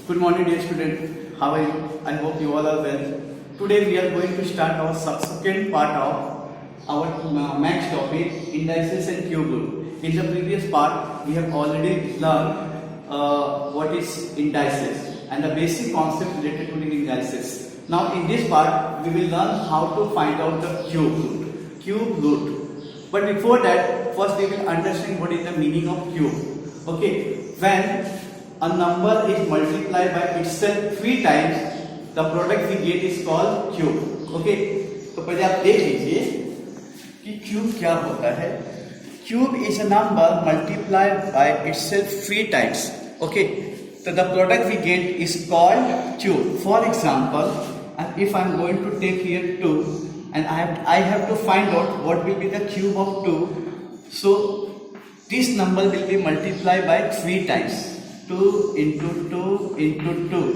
Good morning, dear student. How are you? I hope you all are well. Today we are going to start our subsequent part of our max topic, indices and cube root. In the previous part, we have already learned what is indices and the basic concept related to the indices. Now, in this part, we will learn how to find out the cube root. Cube root. But before that, first we will understand what is the meaning of cube. Okay, when a number is multiplied by itself 3 times, the product we get is called cube. Okay, तो पहले आप देख लीजिए कि cube क्या होता है. Cube is a number multiplied by itself 3 times. Okay, so the product we get is called cube. For example, if I am going to take here 2 and I have to find out what will be the cube of 2. So this number will be multiplied by 3 times. 2 into 2 into 2.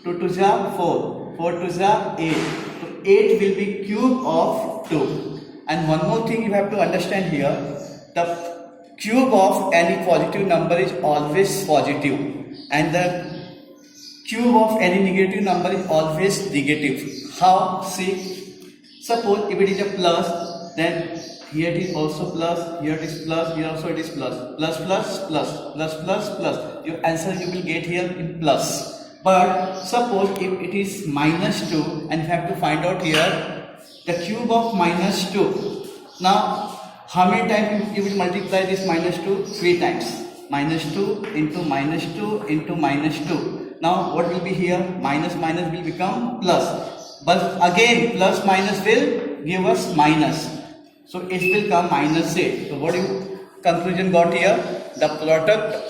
2 to the 4. 4 to the 8. So 8 will be cube of 2. And one more thing you have to understand here. The cube of any positive number is always positive. And the cube of any negative number is always negative. How? See. Suppose if it is a plus, then here it is also plus, here it is plus, here also it is plus. Plus, plus, plus, plus, plus, plus. Your answer you will get here in plus. But suppose if it is minus 2 and you have to find out here the cube of minus 2. Now, how many times you will multiply this minus 2? 3 times. Minus 2 into minus 2 into minus 2. Now, what will be here? Minus minus will become plus. But again, plus minus will give us minus. So it will come minus 8. So what you conclusion got here? The product,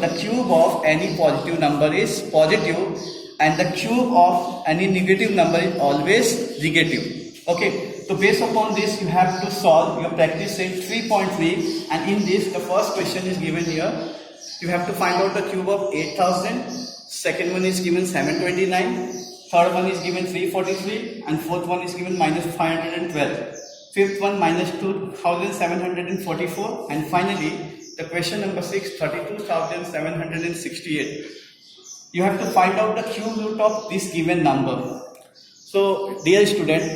the cube of any positive number is positive, and the cube of any negative number is always negative. Okay. So based upon this, you have to solve your practice set 3.3, and in this, the first question is given here. You have to find out the cube of 8000. Second one is given 729. Third one is given 343, and fourth one is given minus 512. Fifth one minus 2744, and finally the question number 6, 32,768. You have to find out the cube root of this given number. So dear student,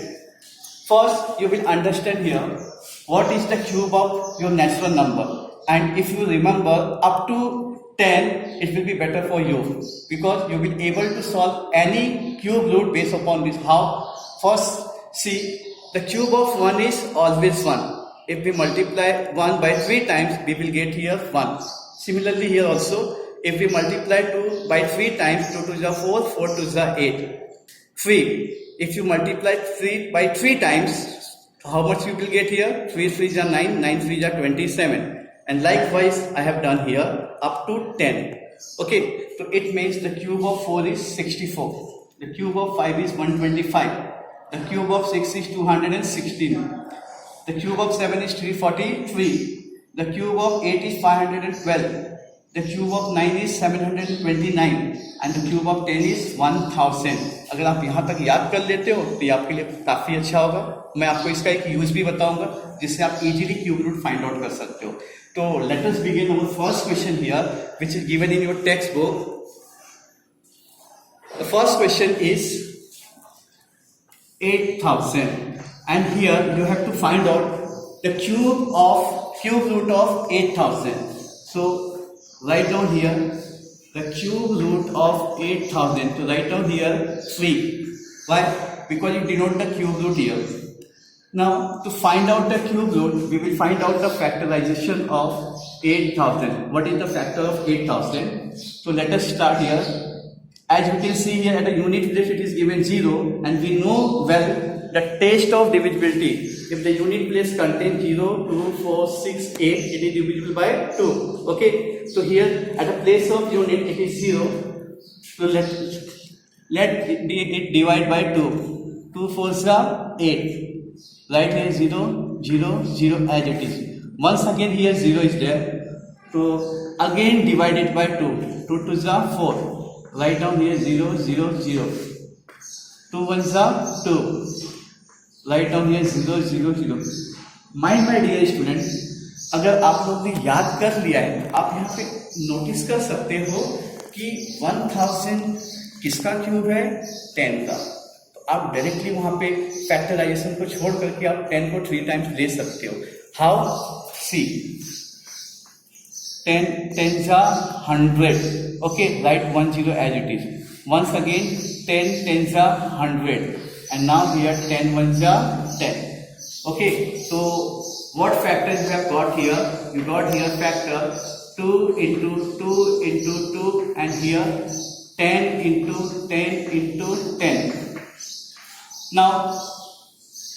first you will understand here what is the cube of your natural number, and if you remember up to 10 it will be better for you because you will be able to solve any cube root based upon this. How? First, see. The cube of 1 is always 1. If we multiply 1 by 3 times, we will get here 1. Similarly here also, if we multiply 2 by 3 times, 2 to the 4, 4 to the 8. 3. If you multiply 3 by 3 times, how much you will get here? 3 3 is 9, 9 3 is 27. And likewise, I have done here up to 10. Okay, so it means the cube of 4 is 64. The cube of 5 is 125. The cube of 6 is 216. The cube of 7 is 343. The cube of 8 is 512. The cube of 9 is 729. And the cube of 10 is 1000. अगर आप यहाँ तक याद कर लेते हो तो ये आपके लिए काफ़ी अच्छा होगा. मैं आपको इसका एक यूज भी बताऊंगा जिससे आप easily cube root find out कर सकते हो. तो let us begin our first question here which is given in your textbook. The first question is 8,000, and here you have to find out the cube root of 8,000. So write down here the cube root of 8,000. So write down here 3. Why? Because you denote the cube root here. Now to find out the cube root, we will find out the factorization of 8,000. What is the factor of 8,000? So let us start here. As you can see here at a unit place it is given 0, and we know well the test of divisibility. If the unit place contains 0, 2, 4, 6, 8, it is divisible by 2. Okay, so here at a place of unit it is 0. So let it divide by 2. 2 4s are 8. Right here 0, 0, 0 as it is. Once again here 0 is there. So again divide it by 2. 2 2s are 4. Write down here 0, 0, 0. 2 1s are 2. Write down here 0, 0, 0. My dear students, अगर आप लोग ने याद कर लिया है, आप यहाँ पे नोटिस कर सकते हो कि 1000 किसका क्यूब है, 10 का। तो आप डायरेक्टली वहां पे फैक्टराइजेशन को छोड़ करके आप 10 को 3 टाइम्स ले सकते हो। हाउ, सी 10 10 जा 100, okay, right 10 as it is. Once again 10 10 जा 100 and now here 10 1 जा 10. Okay, so what factors you have got here? You got here factor 2 into 2 into 2 and here 10 into 10 into 10. Now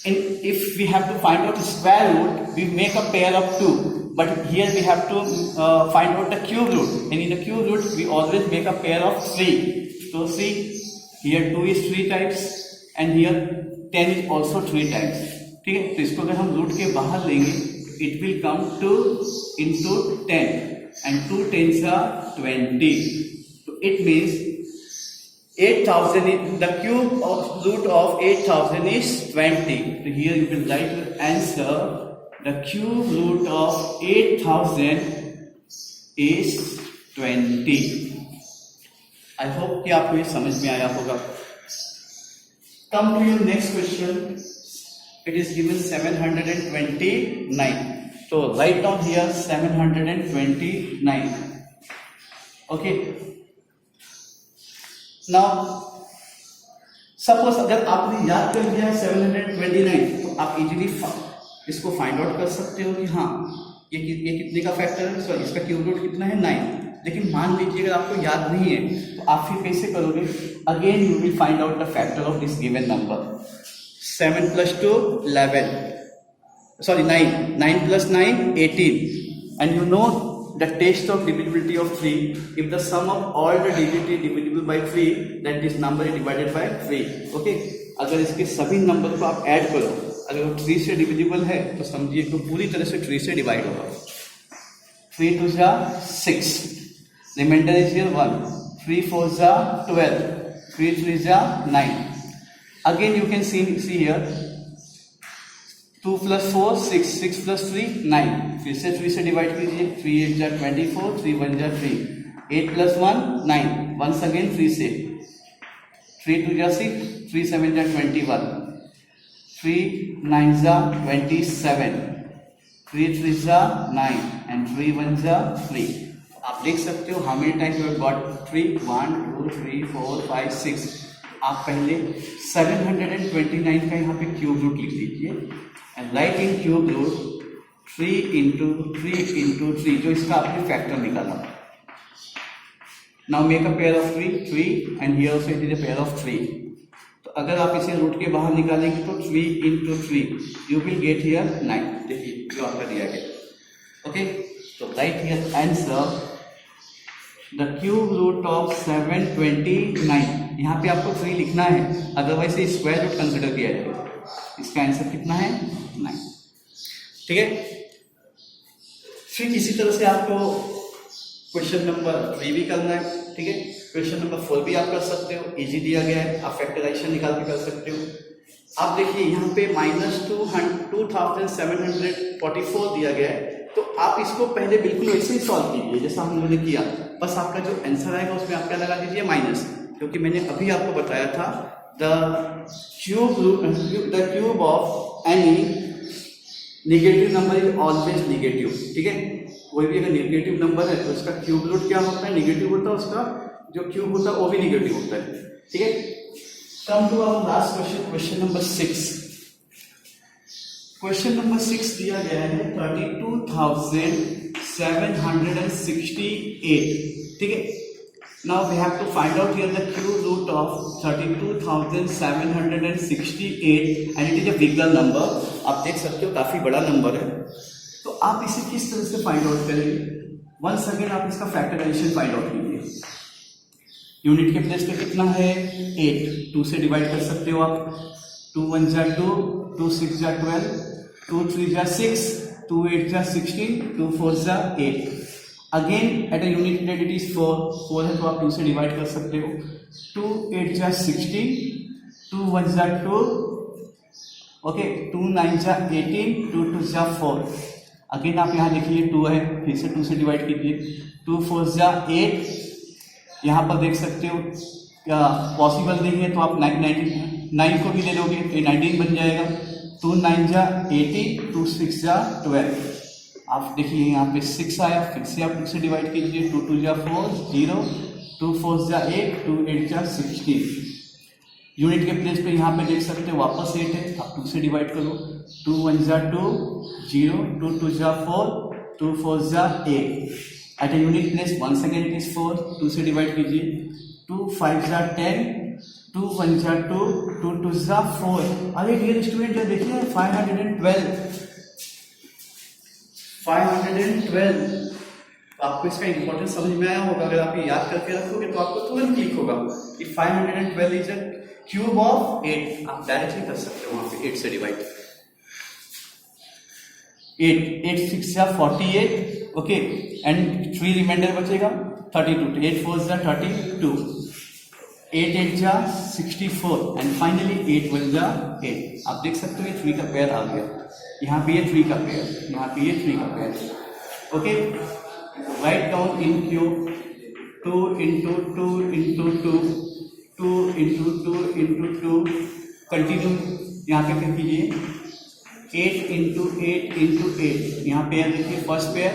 if we have to find out square root, we make a pair of 2, but here we have to find out the cube root, and in the cube root we always make a pair of 3. So see, here 2 is 3 times and here 10 is also 3 times. ठीक है, तो इसको अगर हम root के बाहर लेंगे, it will come 2 into 10 and 2 10s are 20. So it means 8000, the cube of root of 8000 is 20. So here you will write your answer. The cube root of 8000 is 20. I hope कि आपको ये समझ में आया होगा. Come to your next question. It is given 729. So write down here 729. Okay. Now suppose अगर आपने याद कर लिया 729, तो आप इजीली इसको फाइंड आउट कर सकते हो कि हाँ ये कितने का फैक्टर है, सॉरी इसका क्यूब रूट कितना है, 9. लेकिन मान लीजिए अगर आपको याद नहीं है तो आप फिर कैसे करोगे? Again you will find out the factor of this given number. 7 + 2 11, sorry 9, 9 + 9 18, and you know the test of divisibility of 3. If the sum of all the digits is divisible by 3, then this number is divided by 3. Okay, अगर इसके सभी number को आप add करो, अगर वो 3 से divisible है तो समझिए कि पूरी तरह से 3 से डिवाइड होगा. 3 2 जा 6, रिमाइंडर इज हियर 1. 3 4 जा 12, 3 3 जा 9. Again you can see here 2 + 4 6, 6 + 3 9. फिर से 3 से डिवाइड कीजिए. 3 8 जा 24, 3 1 जा 3, 8 + 1 9. वंस अगेन 3 से 3 2 जा 6, 3 7 जा 21, 3 9 जा 27, 3 3 जा 9 and 3 1 जा 3. आप देख सकते हो how many times you have got 3. 1 2 3 4 5 6. आप पहले 729 का यहाँ पे क्यूब रूट लिख लीजिए and write in cube root 3 into 3 into 3, जो इसका आपने फैक्टर निकाला. Now make a pair of 3 and here also it is a pair of 3. तो अगर आप इसे रूट के बाहर निकालेंगे तो 3 into 3 you will get here 9. देखिए जो आपका दिया गया. ओके, तो right here answer the cube root of 729. यहाँ पे आपको 3 लिखना है, अदरवाइज ये स्क्वायर रूट कंसिडर किया जाएगा. इसका आंसर कितना है? 9. ठीक है. फिर इसी तरह से आपको क्वेश्चन नंबर 3 भी करना है. ठीक है, क्वेश्चन नंबर 4 भी आप कर सकते हो, इजी दिया गया है, आप फैक्टराइजेशन निकाल के कर सकते हो. आप देखिए यहाँ पे -2744 दिया गया है, तो आप इसको पहले बिल्कुल वैसे ही सॉल्व कीजिए जैसा हम लोगों ने किया. बस आपका जो आंसर आएगा उसमें आप क्या लगा दीजिए? माइनस, क्योंकि मैंने अभी आपको बताया था the cube of any negative number is always negative. ठीक है, कोई भी अगर नेगेटिव नंबर है तो उसका क्यूब रूट क्या होता है? नेगेटिव होता है. उसका जो क्यूब होता है वो भी नेगेटिव होता है. ठीक है. Come to our last question, question number 6. Question number 6 दिया गया है 32,768. ठीक है. Now we have to find out here the cube root of 32,768 and it is a bigger number. आप देख सकते हो काफी बड़ा नंबर है. तो आप इसे किस तरह से फाइंड आउट करेंगे? वंस अगेन आप इसका फैक्टराइजेशन फाइंड आउट कीजिए. यूनिट के प्लेस पे कितना है? 8. 2 से डिवाइड कर सकते हो आप. 2 1 जा 2, 2 6 जा 12, 2 3 जा 6, 2 8 जा 16, 2 4 जा 8. Again at a unit place it is 4 है तो आप 2 से डिवाइड कर सकते हो. 2 8 जा 16, 2 1 जा 2, ओके, 2 9 जा 18, 2 2 जा 4. अगेन आप यहाँ देखिए 2 है, फिर से 2 से डिवाइड कीजिए. 2 4 जा 8, यहाँ पर देख सकते हो क्या पॉसिबल नहीं है तो आप 9 को भी ले लोगे तो 19 बन जाएगा। 2 9 जा 18, 2 6 जा 12। आप देखिए यहाँ पे 6 आया, फिर से आप 2 से डिवाइड कीजिए। 2 2 जा 4 0, 2 4 जा 8, 2 8 जा 16। यूनिट के प्लेस पे यहाँ पे देख सकते हो वापस 8 है, आप 2 से डिवाइड करो। 2 1 जा 2 0, 2 2 जा 4, 2 4 जा 8। At a unit place once again it is 4, 2 से डिवाइड कीजिए। 2 5 जा 10, 2 1 जा 2, 2 2 जा 4। अरे डियर स्टूडेंट जो देखिए 512 आपको इसका इंपॉर्टेंस समझ में आया होगा। अगर आप ये याद करके रखोगे तो आपको तुरंत क्लिक होगा कि 512 इज अ क्यूब ऑफ 8। आप डायरेक्टली कर सकते हो वहां पे 8 से डिवाइड। 8 6 जा 48, ओके, एंड 3 रिमाइंडर बचेगा 32। 8 4 जा 32, 8 8 जा 64 एंड फाइनली 8 1 जा 8। आप देख सकते हो ये 3 का पेयर आ गया। यहाँ पे ये 3 का पेयर, यहाँ पे ये 3 का pair, okay. Write down in cube 2 into 2 into 2, 2 into 2 into 2, continue यहाँ पे कर कीजिए। 8 into 8 into 8, यहाँ पेयर देखिए, first pair,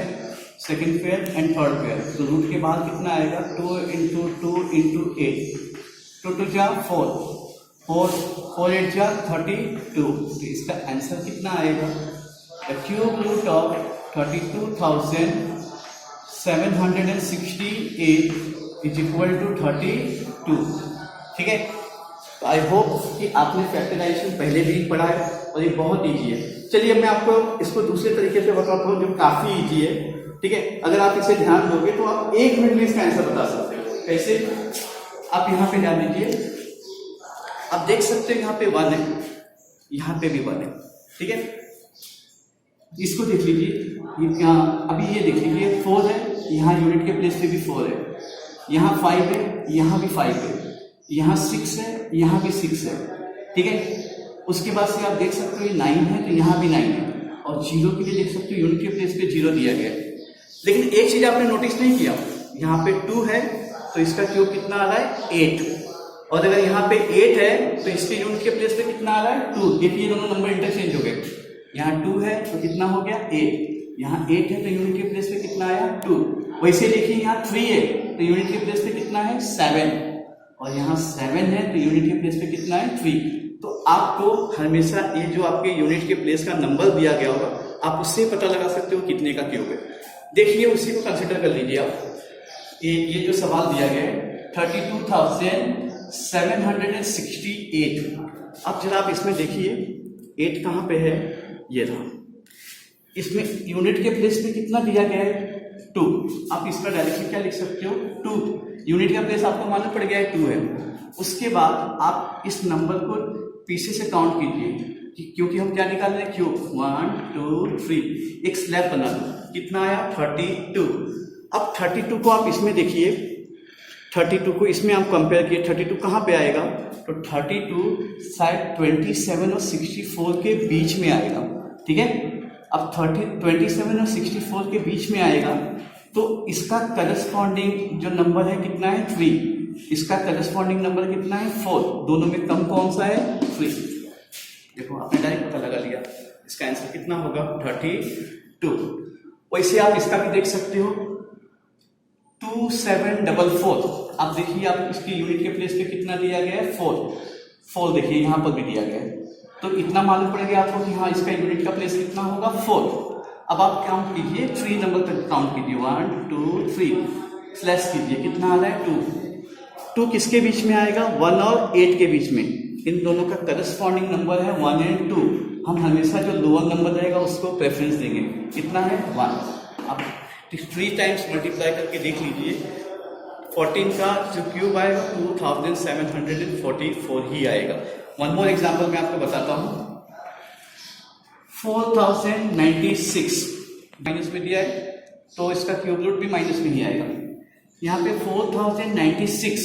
second pair and third pair. तो रूट के बाद कितना आएगा? 2 into 2 into 8, 2 2 जा 4, 4 8 जा 32। तो इसका आंसर कितना आएगा? The cube root of 32,768 is equal to 32। ठीक है, तो आई होप कि आपने फैक्टराइजेशन पहले भी पढ़ा है और ये बहुत ईजी है। चलिए मैं आपको इसको दूसरे तरीके से बताता हूँ जो काफी ईजी है। ठीक है, अगर आप इसे ध्यान दोगे तो आप 1 मिनट में इसका आंसर बता सकते हो। कैसे? आप यहाँ पे ध्यान दीजिए, आप देख सकते हो यहाँ पे 1 है, यहाँ पे भी 1 है। ठीक है, इसको देख लीजिए, अभी ये देख लीजिए 4 है, यहाँ यूनिट के प्लेस पे भी 4 है, यहाँ 5 है, यहाँ भी 5 है, यहाँ 6 है, यहाँ भी 6 है। ठीक है, उसके बाद से आप देख सकते हो ये 9 है तो यहाँ भी 9 है, और 0 के लिए देख सकते हो यूनिट के प्लेस पे 0 दिया गया है। लेकिन एक चीज आपने नोटिस नहीं किया, यहाँ पे 2 है तो इसका क्यूब कितना आ रहा है? 8। और अगर यहाँ पे 8 है तो इसके यूनिट के प्लेस पे कितना आ रहा है? 2। देखिए दोनों नंबर इंटरचेंज हो गए। यहाँ 2 है तो कितना हो गया? 8। यहाँ 8 है तो यूनिट के प्लेस पे कितना आया? 2। वैसे देखिए यहाँ 3 है तो यूनिट के प्लेस पे कितना है? 7। और यहाँ 7 है तो यूनिट के प्लेस पे कितना है? 3। तो आपको हमेशा ये जो आपके यूनिट के प्लेस का नंबर दिया गया होगा, आप उससे पता लगा सकते हो कितने का क्यूब है। देखिए उसी को कंसिडर कर लीजिए आप। ये जो सवाल दिया गया है 32,768। अब जरा आप इसमें देखिए 8 कहाँ पे है? ये रहा। इसमें यूनिट के प्लेस पे कितना दिया गया है? 2। आप इसका डायरेक्टली क्या लिख सकते हो? 2। यूनिट का प्लेस आपको मालूम पड़ गया है 2 है। उसके बाद आप इस नंबर को पीछे से काउंट कीजिए, क्योंकि हम क्या निकाल रहे हैं? क्यूब। 1 2 3, एक स्लैब बना दो। कितना आया? 32। अब 32 को आप इसमें देखिए, 32 को इसमें आप कंपेयर किए, 32 कहाँ पे आएगा? तो 32 शायद 27 और 64 के बीच में आएगा। ठीक है, अब 27 और 64 के बीच में आएगा तो इसका करस्पॉन्डिंग जो नंबर है कितना है? 3। इसका करस्पॉन्डिंग नंबर कितना है? 4। दोनों में कम कौन सा है? 3। देखो आपने डायरेक्ट पता लगा लिया, इसका आंसर कितना होगा? 32। वैसे आप इसका भी देख सकते हो 2744। आप देखिए आप इसके यूनिट के प्लेस पे कितना दिया गया है? 4 देखिए यहाँ पर भी दिया गया है। तो इतना मालूम पड़ेगा आपको कि हाँ इसका यूनिट का प्लेस कितना होगा? 4। अब आप काउंट कीजिए, 3 नंबर तक काउंट कीजिए, 1 2 3, स्लैश कीजिए, कितना आ रहा है? 2 किसके बीच में आएगा? 1 और 8 के बीच में। इन दोनों का करस्पॉन्डिंग नंबर है 1 और 2। हम हमेशा जो लोअर नंबर रहेगा उसको प्रेफरेंस देंगे। कितना है? 1। अब 3 टाइम्स मल्टीप्लाई करके देख लीजिए, 14 का जो क्यूब आएगा 2744 ही आएगा। वन मोर एग्जाम्पल मैं आपको बताता हूँ। 4096 माइनस में दिया है तो इसका क्यूब रूट भी माइनस में ही आएगा। यहाँ पे 4096,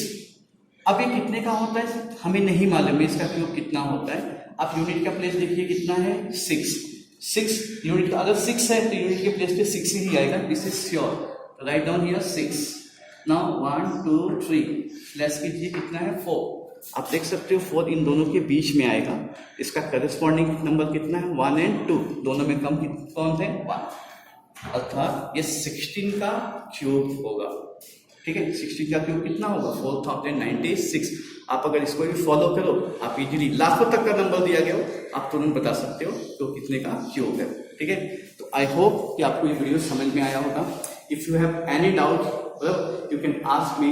अब ये कितने का होता है हमें नहीं मालूम है, इसका क्यूब कितना होता है। आप यूनिट का प्लेस देखिए कितना है? 6 यूनिट का, अगर 6 है तो यूनिट के प्लेस पे 6 ही आएगा, this is sure. Write down here 6। Now 1 2 3 less कीजिए, कितना है 4। आप देख सकते हो 4 इन दोनों के बीच में आएगा। इसका करस्पॉन्डिंग नंबर कितना है 1 और 2, दोनों में कम कौन थे 1, अर्थात ये 16 का क्यूब होगा। ठीक है, 16 का क्यूब कितना होगा 4096। आप अगर इसको भी फॉलो करो, आप इजीली लाखों तक का नंबर दिया गया हो, आप तुरंत बता सकते हो तो कितने का क्यूब है। ठीक है, तो आई होप कि आपको ये वीडियो समझ में आया होगा। If you have any doubt you can ask me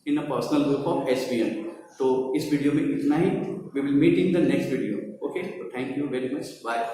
in a personal group of SBN। तो इस वीडियो में इतना ही, we will meet in the next video. Okay, thank you very much, bye.